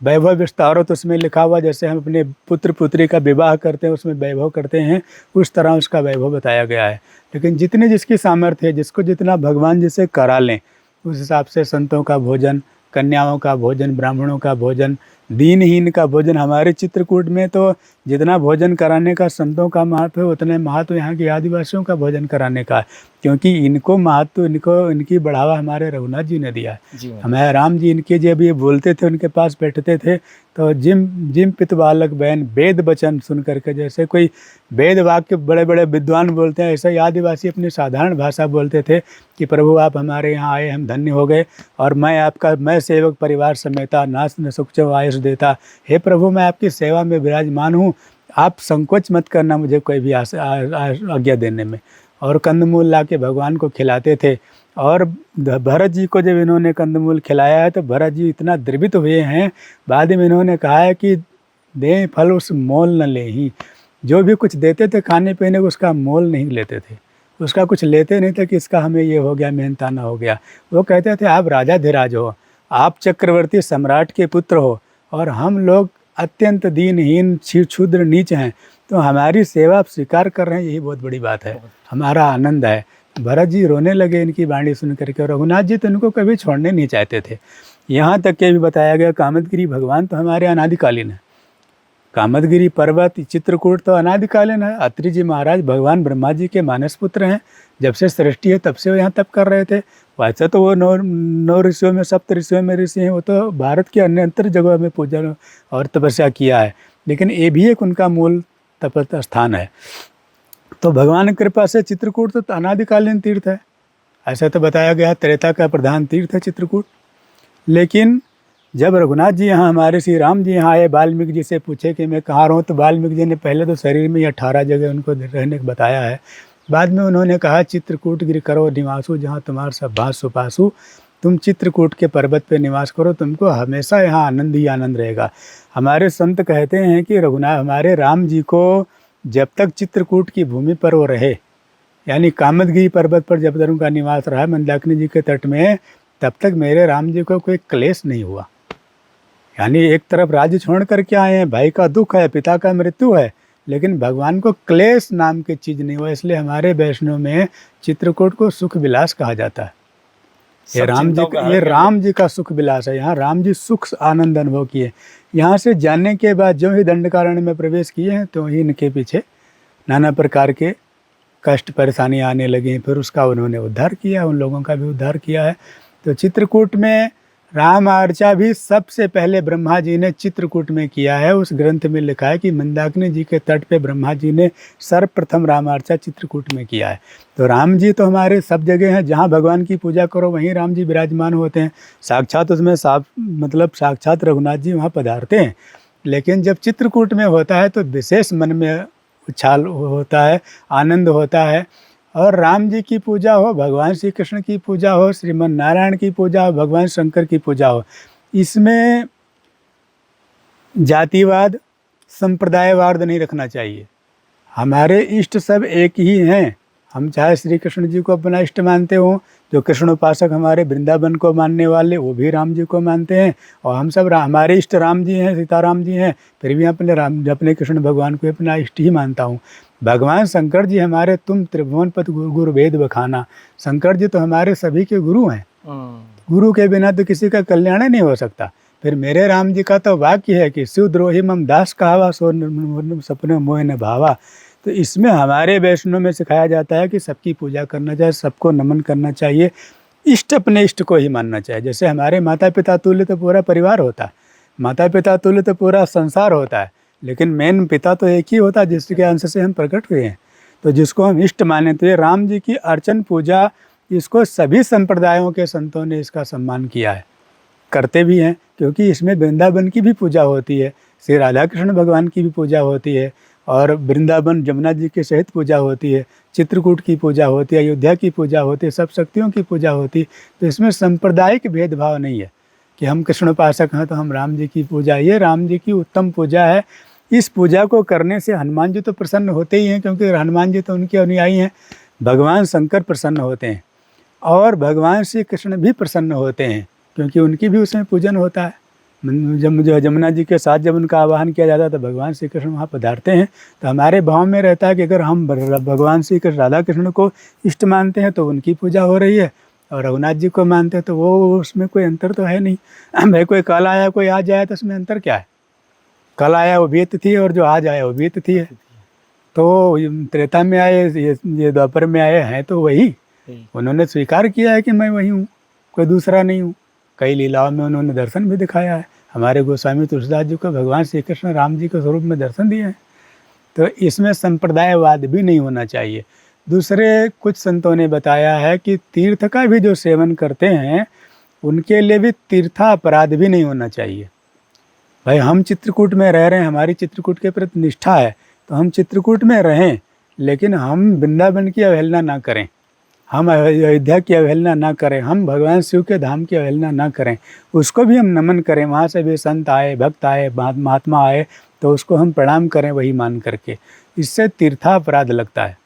वैभव विस्तारो तो उसमें लिखा हुआ, जैसे हम अपने पुत्र पुत्री का विवाह करते हैं उसमें वैभव करते हैं, उस तरह उसका वैभव बताया गया है। लेकिन जितनी जिसकी सामर्थ्य है, जिसको जितना भगवान जिसे करा लें, उस हिसाब से संतों का भोजन, कन्याओं का भोजन, ब्राह्मणों का भोजन, दीनहीन का भोजन। हमारे चित्रकूट में तो जितना भोजन कराने का संतों का महत्व है, उतने महत्व यहाँ के आदिवासियों का भोजन कराने का है, क्योंकि इनको महत्व, इनकी बढ़ावा हमारे रघुनाथ जी ने दिया है। हमारे राम जी इनके जब ये बोलते थे, उनके पास बैठते थे तो जिम पित बालक बहन वेद वचन सुन करके, जैसे कोई वेद वाक्य बड़े बड़े विद्वान बोलते हैं, ऐसे ही आदिवासी अपनी साधारण भाषा बोलते थे कि प्रभु आप हमारे यहाँ आए, हम धन्य हो गए, और मैं सेवक परिवार समेता नाश न सुख आयुष देता। हे प्रभु, मैं आपकी सेवा में विराजमान हूँ, आप संकोच मत करना मुझे कोई भी आज्ञा देने में। और कंदमूल ला के भगवान को खिलाते थे। और भरत जी को जब इन्होंने कंदमूल खिलाया है तो भरत जी इतना द्रवित हुए हैं, बाद में इन्होंने कहा है कि दें फल उस मोल न ले ही। जो भी कुछ देते थे खाने पीने को, उसका मोल नहीं लेते थे, उसका कुछ लेते नहीं थे कि इसका हमें ये हो गया, मेहनताना हो गया। वो कहते थे आप राजाधिराज हो, आप चक्रवर्ती सम्राट के पुत्र हो, और हम लोग अत्यंत दीनहीन क्षुद्र नीच हैं, तो हमारी सेवा आप स्वीकार कर रहे हैं, यही बहुत बड़ी बात है, हमारा आनंद है। भरत जी रोने लगे इनकी वाणी सुन करके। रघुनाथ जी तो इनको कभी छोड़ने नहीं चाहते थे। यहाँ तक के भी बताया गया कामदगिरी भगवान तो हमारे अनादिकालीन है। कामदगिरी पर्वत चित्रकूट तो अनादिकालीन है। अत्रि जी महाराज भगवान ब्रह्मा जी के मानस पुत्र हैं। जब से सृष्टि है तब से वो यहाँ तप कर रहे थे। वैसे तो वो नौ ऋषियों में, 7 ऋषियों में ऋषि हैं, वो तो भारत के अन्य अंतर जगहों में पूजन और तपस्या किया है, लेकिन ये भी एक उनका मूल तप स्थान है। तो भगवान की कृपा से चित्रकूट तो अनादिकालीन तीर्थ है, ऐसा तो बताया गया, त्रेता का प्रधान तीर्थ है चित्रकूट। लेकिन जब रघुनाथ जी यहाँ, हमारे श्री राम जी यहाँ आए, वाल्मीकि जी से पूछे कि मैं कहाँ रहूँ, तो वाल्मीकि जी ने पहले तो शरीर में 18 जगह उनको रहने को बताया है। बाद में उन्होंने कहा चित्रकूट गिरि करो निवासु, जहाँ तुम्हारा सब बास सुपासु, तुम चित्रकूट के पर्वत पे निवास करो, तुमको हमेशा यहाँ आनंद ही आनंद रहेगा। हमारे संत कहते हैं कि रघुनाथ, हमारे राम जी को जब तक चित्रकूट की भूमि पर वो रहे, यानी कामदगिरी पर्वत पर जब तक उनका निवास रहा मंदाकिनी जी के तट में, तब तक मेरे राम जी को कोई क्लेश नहीं हुआ। यानी एक तरफ राज्य छोड़ करके आए हैं, भाई का दुख है, पिता का मृत्यु है, लेकिन भगवान को क्लेश नाम की चीज़ नहीं हुआ। इसलिए हमारे वैष्णव में चित्रकूट को सुख विलास कहा जाता है। ये राम जी का सुख विलास है। यहाँ राम जी सुख आनंद अनुभव किए। यहाँ से जाने के बाद जो ही दंडकारण्य में प्रवेश किए हैं, तो ही इनके पीछे नाना प्रकार के कष्ट परेशानी आने लगी। फिर उसका उन्होंने उद्धार किया, उन लोगों का भी उद्धार किया है। तो चित्रकूट में राम अर्चा भी सबसे पहले ब्रह्मा जी ने चित्रकूट में किया है। उस ग्रंथ में लिखा है कि मंदाकिनी जी के तट पे ब्रह्मा जी ने सर्वप्रथम राम अर्चा चित्रकूट में किया है। तो राम जी तो हमारे सब जगह हैं, जहाँ भगवान की पूजा करो वहीं राम जी विराजमान होते हैं। साक्षात उसमें साक्षात रघुनाथ जी वहाँ पधारते हैं। लेकिन जब चित्रकूट में होता है तो विशेष मन में उछाल होता है, आनंद होता है। और राम जी की पूजा हो, भगवान श्री कृष्ण की पूजा हो, श्रीमन नारायण की पूजा हो, भगवान शंकर की पूजा हो, इसमें जातिवाद संप्रदायवाद नहीं रखना चाहिए। हमारे इष्ट सब एक ही हैं। हम चाहे श्री कृष्ण जी को अपना इष्ट मानते हों, जो कृष्ण उपासक हमारे वृंदावन को मानने वाले वो भी राम जी को मानते हैं, और हम सब हमारे इष्ट राम जी हैं, सीताराम जी हैं, फिर भी अपने कृष्ण भगवान को अपना इष्ट ही मानता हूँ। भगवान शंकर जी हमारे तुम त्रिभुवन पति गुरु वेद बखाना, शंकर जी तो हमारे सभी के गुरु हैं। गुरु के बिना तो किसी का कल्याण नहीं हो सकता। फिर मेरे राम जी का तो वाक्य है कि शिवद्रोही मम दास कहावा, सो सपने मोह न भावा। तो इसमें हमारे वैष्णव में सिखाया जाता है कि सबकी पूजा करना चाहिए, सबको नमन करना चाहिए, इष्ट अपने इष्ट को ही मानना चाहिए। जैसे हमारे माता पिता तुल्य तो पूरा परिवार होता है, माता पिता तुल्य तो पूरा संसार होता है, लेकिन मेन पिता तो एक ही होता है जिसके अंश से हम प्रकट हुए हैं। तो जिसको हम इष्ट माने, तो ये राम जी की अर्चन पूजा, इसको सभी संप्रदायों के संतों ने इसका सम्मान किया है, करते भी हैं, क्योंकि इसमें वृंदावन की भी पूजा होती है, श्री राधा कृष्ण भगवान की भी पूजा होती है, और वृंदावन जमुना जी के सहित पूजा होती है, चित्रकूट की पूजा होती है, अयोध्या की पूजा होती है, सब शक्तियों की पूजा होती है। तो इसमें सांप्रदायिक भेदभाव नहीं है कि हम कृष्ण उपासक हैं तो हम राम जी की पूजा, ये राम जी की उत्तम पूजा है। इस पूजा को करने से हनुमान जी तो प्रसन्न होते ही हैं, क्योंकि हनुमान जी तो उनके अनुयायी हैं। भगवान शंकर प्रसन्न होते हैं और भगवान श्री कृष्ण भी प्रसन्न होते हैं, क्योंकि उनकी भी उसमें पूजन होता है। जब जमुना जी के साथ जब उनका आवाहन किया जाता है तो भगवान श्री कृष्ण वहाँ पधारते हैं। तो हमारे भाव में रहता है कि अगर हम भगवान श्री कृष्ण राधा कृष्ण को इष्ट मानते हैं तो उनकी पूजा हो रही है, और रघुनाथ जी को मानते हैं तो वो उसमें कोई अंतर तो है नहीं। भाई कोई कल आया कोई आज आया तो उसमें अंतर क्या है? कल आया वो भी तिथि है, और जो आज आया वो भी तिथि है। तो त्रेता में आए, ये द्वापर में आए हैं तो वही उन्होंने स्वीकार किया है कि मैं वही हूँ, कोई दूसरा नहीं हूँ। कई लीलाओं में उन्होंने दर्शन भी दिखाया है। हमारे गोस्वामी तुलसीदास जी को भगवान श्री कृष्ण राम जी के स्वरूप में दर्शन दिए हैं। तो इसमें संप्रदायवाद भी नहीं होना चाहिए। दूसरे कुछ संतों ने बताया है कि तीर्थ का भी जो सेवन करते हैं उनके लिए भी तीर्थापराध भी नहीं होना चाहिए। भाई हम चित्रकूट में रह रहे हैं, हमारी चित्रकूट के प्रति निष्ठा है, तो हम चित्रकूट में रहें, लेकिन हम वृंदावन की अवहेलना ना करें, हम अयोध्या की अवहेलना ना करें, हम भगवान शिव के धाम की अवहेलना ना करें, उसको भी हम नमन करें। वहाँ से भी संत आए, भक्त आए, महात्मा आए तो उसको हम प्रणाम करें वही मान करके। इससे तीर्थापराध लगता है।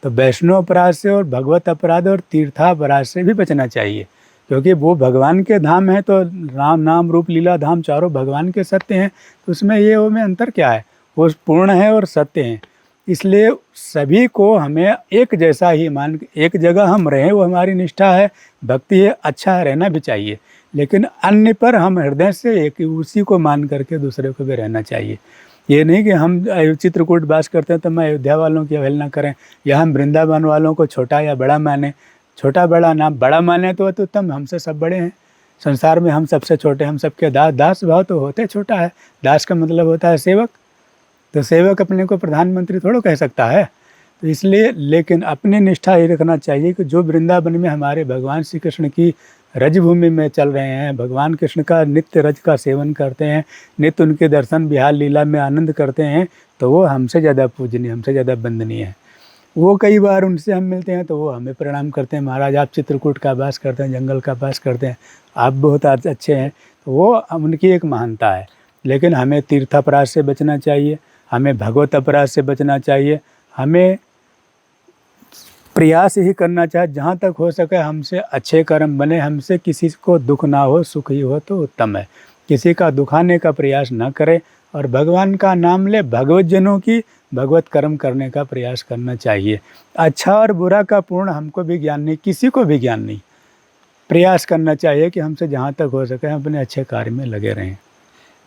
तो वैष्णव अपराध से और भगवत अपराध और तीर्थापराध से भी बचना चाहिए, क्योंकि वो भगवान के धाम है। तो राम नाम रूप लीला धाम चारों भगवान के सत्य हैं, तो उसमें ये वो में अंतर क्या है? वो पूर्ण है और सत्य हैं। इसलिए सभी को हमें एक जैसा ही मान, एक जगह हम रहें वो हमारी निष्ठा है, भक्ति है, अच्छा है, रहना भी चाहिए। लेकिन अन्य पर हम हृदय से एक उसी को मान करके दूसरे को भी रहना चाहिए। ये नहीं कि हम चित्रकूट वास करते हैं तो मैं अयोध्या वालों की अवहेलना करें, या हम वृंदावन वालों को छोटा या बड़ा माने। छोटा बड़ा ना, बड़ा माने तो उत्तम, हमसे सब बड़े हैं संसार में, हम सबसे छोटे, हम सबके दास। दास भाव तो होते छोटा है, दास का मतलब होता है सेवक। तो सेवक अपने को प्रधानमंत्री थोड़ा कह सकता है। तो इसलिए लेकिन अपनी निष्ठा ये रखना चाहिए कि जो वृंदावन में हमारे भगवान श्री कृष्ण की रजभूमि में चल रहे हैं, भगवान कृष्ण का नित्य रज का सेवन करते हैं, नित्य उनके दर्शन विहार लीला में आनंद करते हैं, तो वो हमसे ज़्यादा पूजनीय, हमसे ज़्यादा वंदनीय है। वो कई बार उनसे हम मिलते हैं तो वो हमें प्रणाम करते हैं, महाराज आप चित्रकूट का वास करते हैं, जंगल का वास करते हैं, आप बहुत अच्छे हैं, तो वो उनकी एक महानता है। लेकिन हमें तीर्थ अपराध से बचना चाहिए, हमें भगवत अपराध से बचना चाहिए, हमें प्रयास ही करना चाहिए जहाँ तक हो सके हमसे अच्छे कर्म बने, हमसे किसी को दुख ना हो, सुख ही हो तो उत्तम है। किसी का दुखाने का प्रयास ना करें और भगवान का नाम ले, भगवत जनों की भगवत कर्म करने का प्रयास करना चाहिए। अच्छा और बुरा का पूर्ण हमको भी ज्ञान नहीं, किसी को भी ज्ञान नहीं। प्रयास करना चाहिए कि हमसे जहाँ तक हो सके हम अपने अच्छे कार्य में लगे रहें।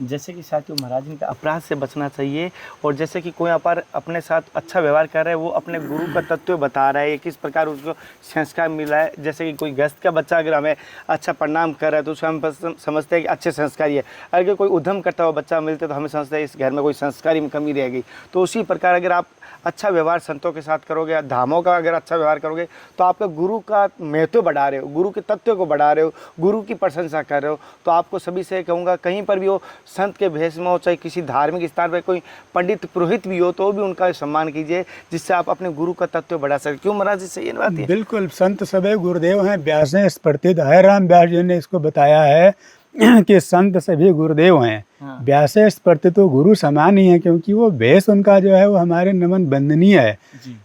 जैसे कि साथियों महाराज इनका अपराध से बचना चाहिए, और जैसे कि कोई अपने साथ अच्छा व्यवहार कर रहा है, वो अपने गुरु का तत्व बता रहा है, किस प्रकार उसको संस्कार मिला है। जैसे कि कोई गृहस्थ का बच्चा अगर हमें अच्छा प्रणाम कर रहा है तो उसको हम समझते हैं कि अच्छे संस्कारी है। अगर कोई उद्यम करता हुआ बच्चा मिलते तो हमें समझते हैं इस घर में कोई संस्कारी में कमी रह गई। तो उसी प्रकार अगर आप अच्छा व्यवहार संतों के साथ करोगे, धामों का अगर अच्छा व्यवहार करोगे, तो आपका गुरु का महत्व बढ़ा रहे हो, गुरु के तत्व को बढ़ा रहे हो, गुरु की प्रशंसा कर रहे हो। तो आपको सभी से कहूँगा, कहीं पर भी हो, संत के भेष में हो, चाहे किसी धार्मिक स्थान पर कोई पंडित पुरोहित भी हो, तो भी उनका सम्मान कीजिए, जिससे आप अपने गुरु का तत्व बढ़ा सकते। क्यों महाराज जी, सही बात है? बिल्कुल, संत सभी गुरुदेव हैं। व्यास स्पर्तित है, राम व्यास जी ने इसको बताया है कि संत सभी गुरुदेव हैं। हाँ। व्यास स्पर्तित तो गुरु समान ही है, क्योंकि वो भेष उनका जो है वो हमारे नमन वंदनीय है।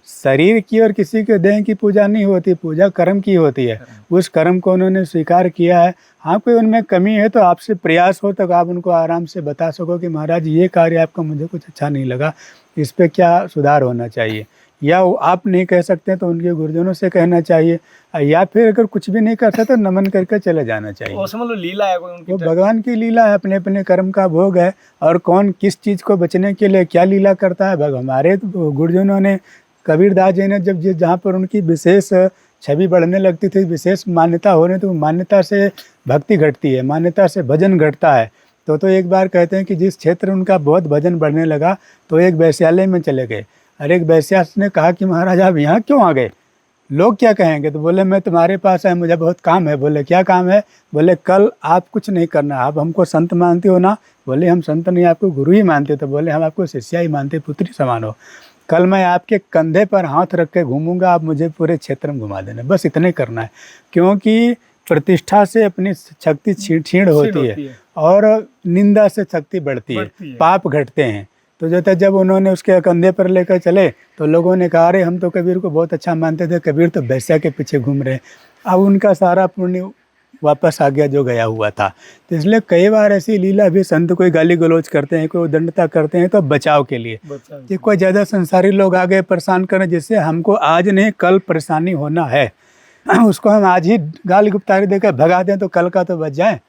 शरीर की और किसी के देह की पूजा नहीं होती, पूजा कर्म की होती है। उस कर्म को उन्होंने स्वीकार किया है। हाँ, कोई उनमें कमी है तो आपसे प्रयास हो तो आप उनको आराम से बता सको कि महाराज ये कार्य आपका मुझे कुछ अच्छा नहीं लगा, इस पर क्या सुधार होना चाहिए। या वो आप नहीं कह सकते तो उनके गुरुजनों से कहना चाहिए, या फिर अगर कुछ भी नहीं कर सकते तो नमन करके चले जाना चाहिए। वो समझ लो लीला है कोई उनकी, वो भगवान की लीला है, अपने अपने कर्म का भोग है। और कौन किस चीज़ को बचने के लिए क्या लीला करता है, हमारे गुरुजनों ने, कबीरदास जी ने जब जहाँ पर उनकी विशेष छवि बढ़ने लगती थी, विशेष मान्यता होने, तो मान्यता से भक्ति घटती है, मान्यता से भजन घटता है। तो एक बार कहते हैं कि जिस क्षेत्र उनका बहुत भजन बढ़ने लगा तो एक वैश्यालय में चले गए। और एक वैश्या ने कहा कि महाराज आप यहाँ क्यों आ गए, लोग क्या कहेंगे। तो बोले मैं तुम्हारे पास आया, मुझे बहुत काम है। बोले क्या काम है। बोले कल आप कुछ नहीं करना, आप हमको संत मानते हो ना। बोले हम संत नहीं, आपको गुरु ही मानते। तो बोले हम आपको शिष्या ही मानते, पुत्री समान हो। कल मैं आपके कंधे पर हाथ रख के घूमूंगा, आप मुझे पूरे क्षेत्र में घुमा देना, बस इतने करना है। क्योंकि प्रतिष्ठा से अपनी शक्ति क्षीण होती है और निंदा से शक्ति बढ़ती है, पाप घटते हैं। तो जब उन्होंने उसके कंधे पर लेकर चले तो लोगों ने कहा अरे हम तो कबीर को बहुत अच्छा मानते थे, कबीर तो वैश्या के पीछे घूम रहे। अब उनका सारा पुण्य वापस आ गया जो गया हुआ था। तो इसलिए कई बार ऐसी लीला भी संत कोई गाली गलौज करते हैं, कोई दंडता करते हैं तो बचाव के लिए, कि कोई ज़्यादा संसारी लोग आ गए परेशान करें, जिससे हमको आज नहीं कल परेशानी होना है, उसको हम आज ही गाली गुप्तारी देकर भगा दें तो कल का तो बच जाए।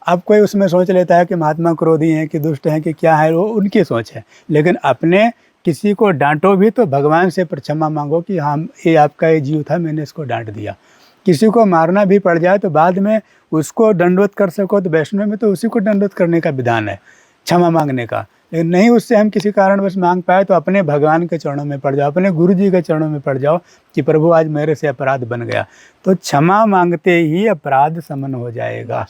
अब कोई उसमें सोच लेता है कि महात्मा क्रोधी हैं कि दुष्ट हैं कि क्या है, वो उनकी सोच है। लेकिन अपने किसी को डांटो भी तो भगवान से क्षमा मांगो कि हाँ ये आपका ये जीव था, मैंने इसको डांट दिया। किसी को मारना भी पड़ जाए तो बाद में उसको दंडवत कर सको, तो वैष्णव में तो उसी को दंडवत करने का विधान है, क्षमा मांगने का। लेकिन नहीं उससे हम किसी कारणवश मांग पाए तो अपने भगवान के चरणों में पड़ जाओ, अपने गुरु जी के चरणों में पड़ जाओ कि प्रभु आज मेरे से अपराध बन गया। तो क्षमा मांगते ही अपराध समन हो जाएगा।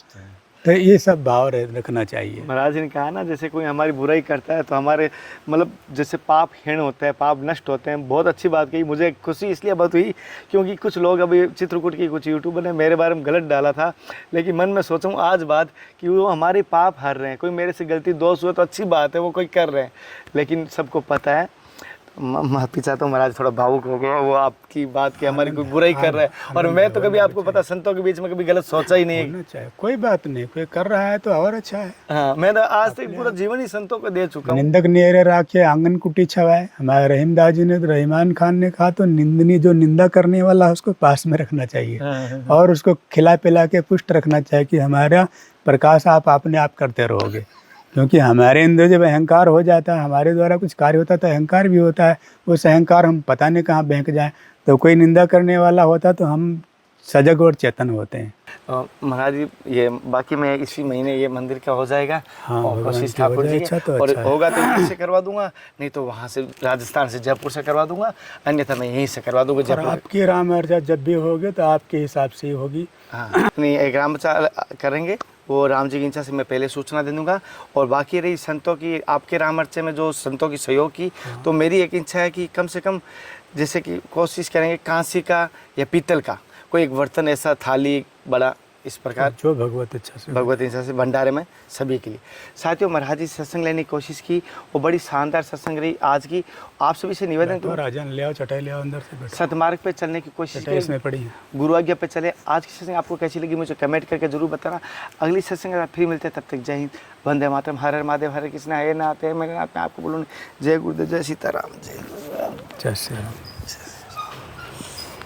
तो ये सब भाव रखना चाहिए। महाराज ने कहा ना, जैसे कोई हमारी बुराई करता है तो हमारे मतलब जैसे पाप क्षीण होते हैं, पाप नष्ट होते हैं। बहुत अच्छी बात कही। मुझे खुशी इसलिए बहुत हुई क्योंकि कुछ लोग अभी चित्रकूट की कुछ यूट्यूबर ने मेरे बारे में गलत डाला था, लेकिन मन में सोचूं आज बात कि वो हमारे पाप हर रहे हैं। कोई मेरे से गलती दोष हुए तो अच्छी बात है, वो कोई कर रहे हैं, लेकिन सबको पता है। पीछा तो महाराज थोड़ा भावुक हो गया, वो आपकी बात की हमारी कोई बुराई कर रहा है। और मैं तो कभी आपको पता संतों के बीच में कभी गलत सोचा ही नहीं है। कोई बात नहीं, कोई कर रहा है तो और अच्छा है। हाँ, मैं तो आज तक पूरा जीवन ही संतों को दे चुका हूँ। निंदक नेरे राखे आंगन कुटी छवाए। हमारे रहीमदास जी ने, रहमान खान ने कहा तो निंदनी जो निंदा करने वाला है उसको पास में रखना चाहिए और उसको खिला पिला के पुष्ट रखना चाहिए कि हमारा प्रकाश आप अपने आप करते रहोगे। क्योंकि हमारे अंदर जब अहंकार हो जाता है, हमारे द्वारा कुछ कार्य होता है तो अहंकार भी होता है। उस अहंकार हम पता नहीं कहाँ बहक जाए। तो कोई निंदा करने वाला होता तो हम सजग और चेतन होते हैं। महाराज जी ये बाकी मैं इसी महीने ये मंदिर का हो जाएगा हाँ, और भगवान कोशिश की हो ठाकुर जाए जी अच्छा तो और अच्छा है। होगा तो यहीं से करवा दूंगा, नहीं तो वहाँ से राजस्थान से जयपुर से करवा दूंगा, अन्यथा मैं यहीं से करवा दूंगा और जयपुर। आपकी राम अर्चा जब भी होगी तो आपके हिसाब से ही होगी। हाँ नहीं, एक राम करेंगे वो राम जी की इच्छा से मैं पहले सूचना दे दूंगा। और बाकी रही संतों की, आपके राम अर्चे में जो संतों की सहयोग की, तो मेरी एक इच्छा है कि कम से कम जैसे कि कोशिश करेंगे कांसी का या पीतल का कोई एक बर्तन ऐसा, थाली बड़ा, इस प्रकार जो भगवत इच्छा से भगवत इच्छा से भंडारे में सभी के लिए। साथियों महाराज जी सत्संग लेने की कोशिश की, वो बड़ी शानदार सत्संग रही आज की। आप सभी से निवेदन तो करूं, राजन ले आओ, चटाई ले आओ, अंदर से बैठो, सतमार्ग पे चलने की कोशिश चटाई करें, इसमें पड़ी है। गुरु आज्ञा पे चले। आज की सत्संग आपको कैसी लगी मुझे कमेंट करके जरूर बताना। अगली सत्संग अगर फिर मिलते हैं तब तक जय हिंद, वंदे मातरम, हर हर महादेव, हरे कृष्णा, हे नाथ है मेरे नाथ में आपको बोलूँ, जय गुरुदेव, जय सीताराम, जय गुरुराम। जय श्री राम।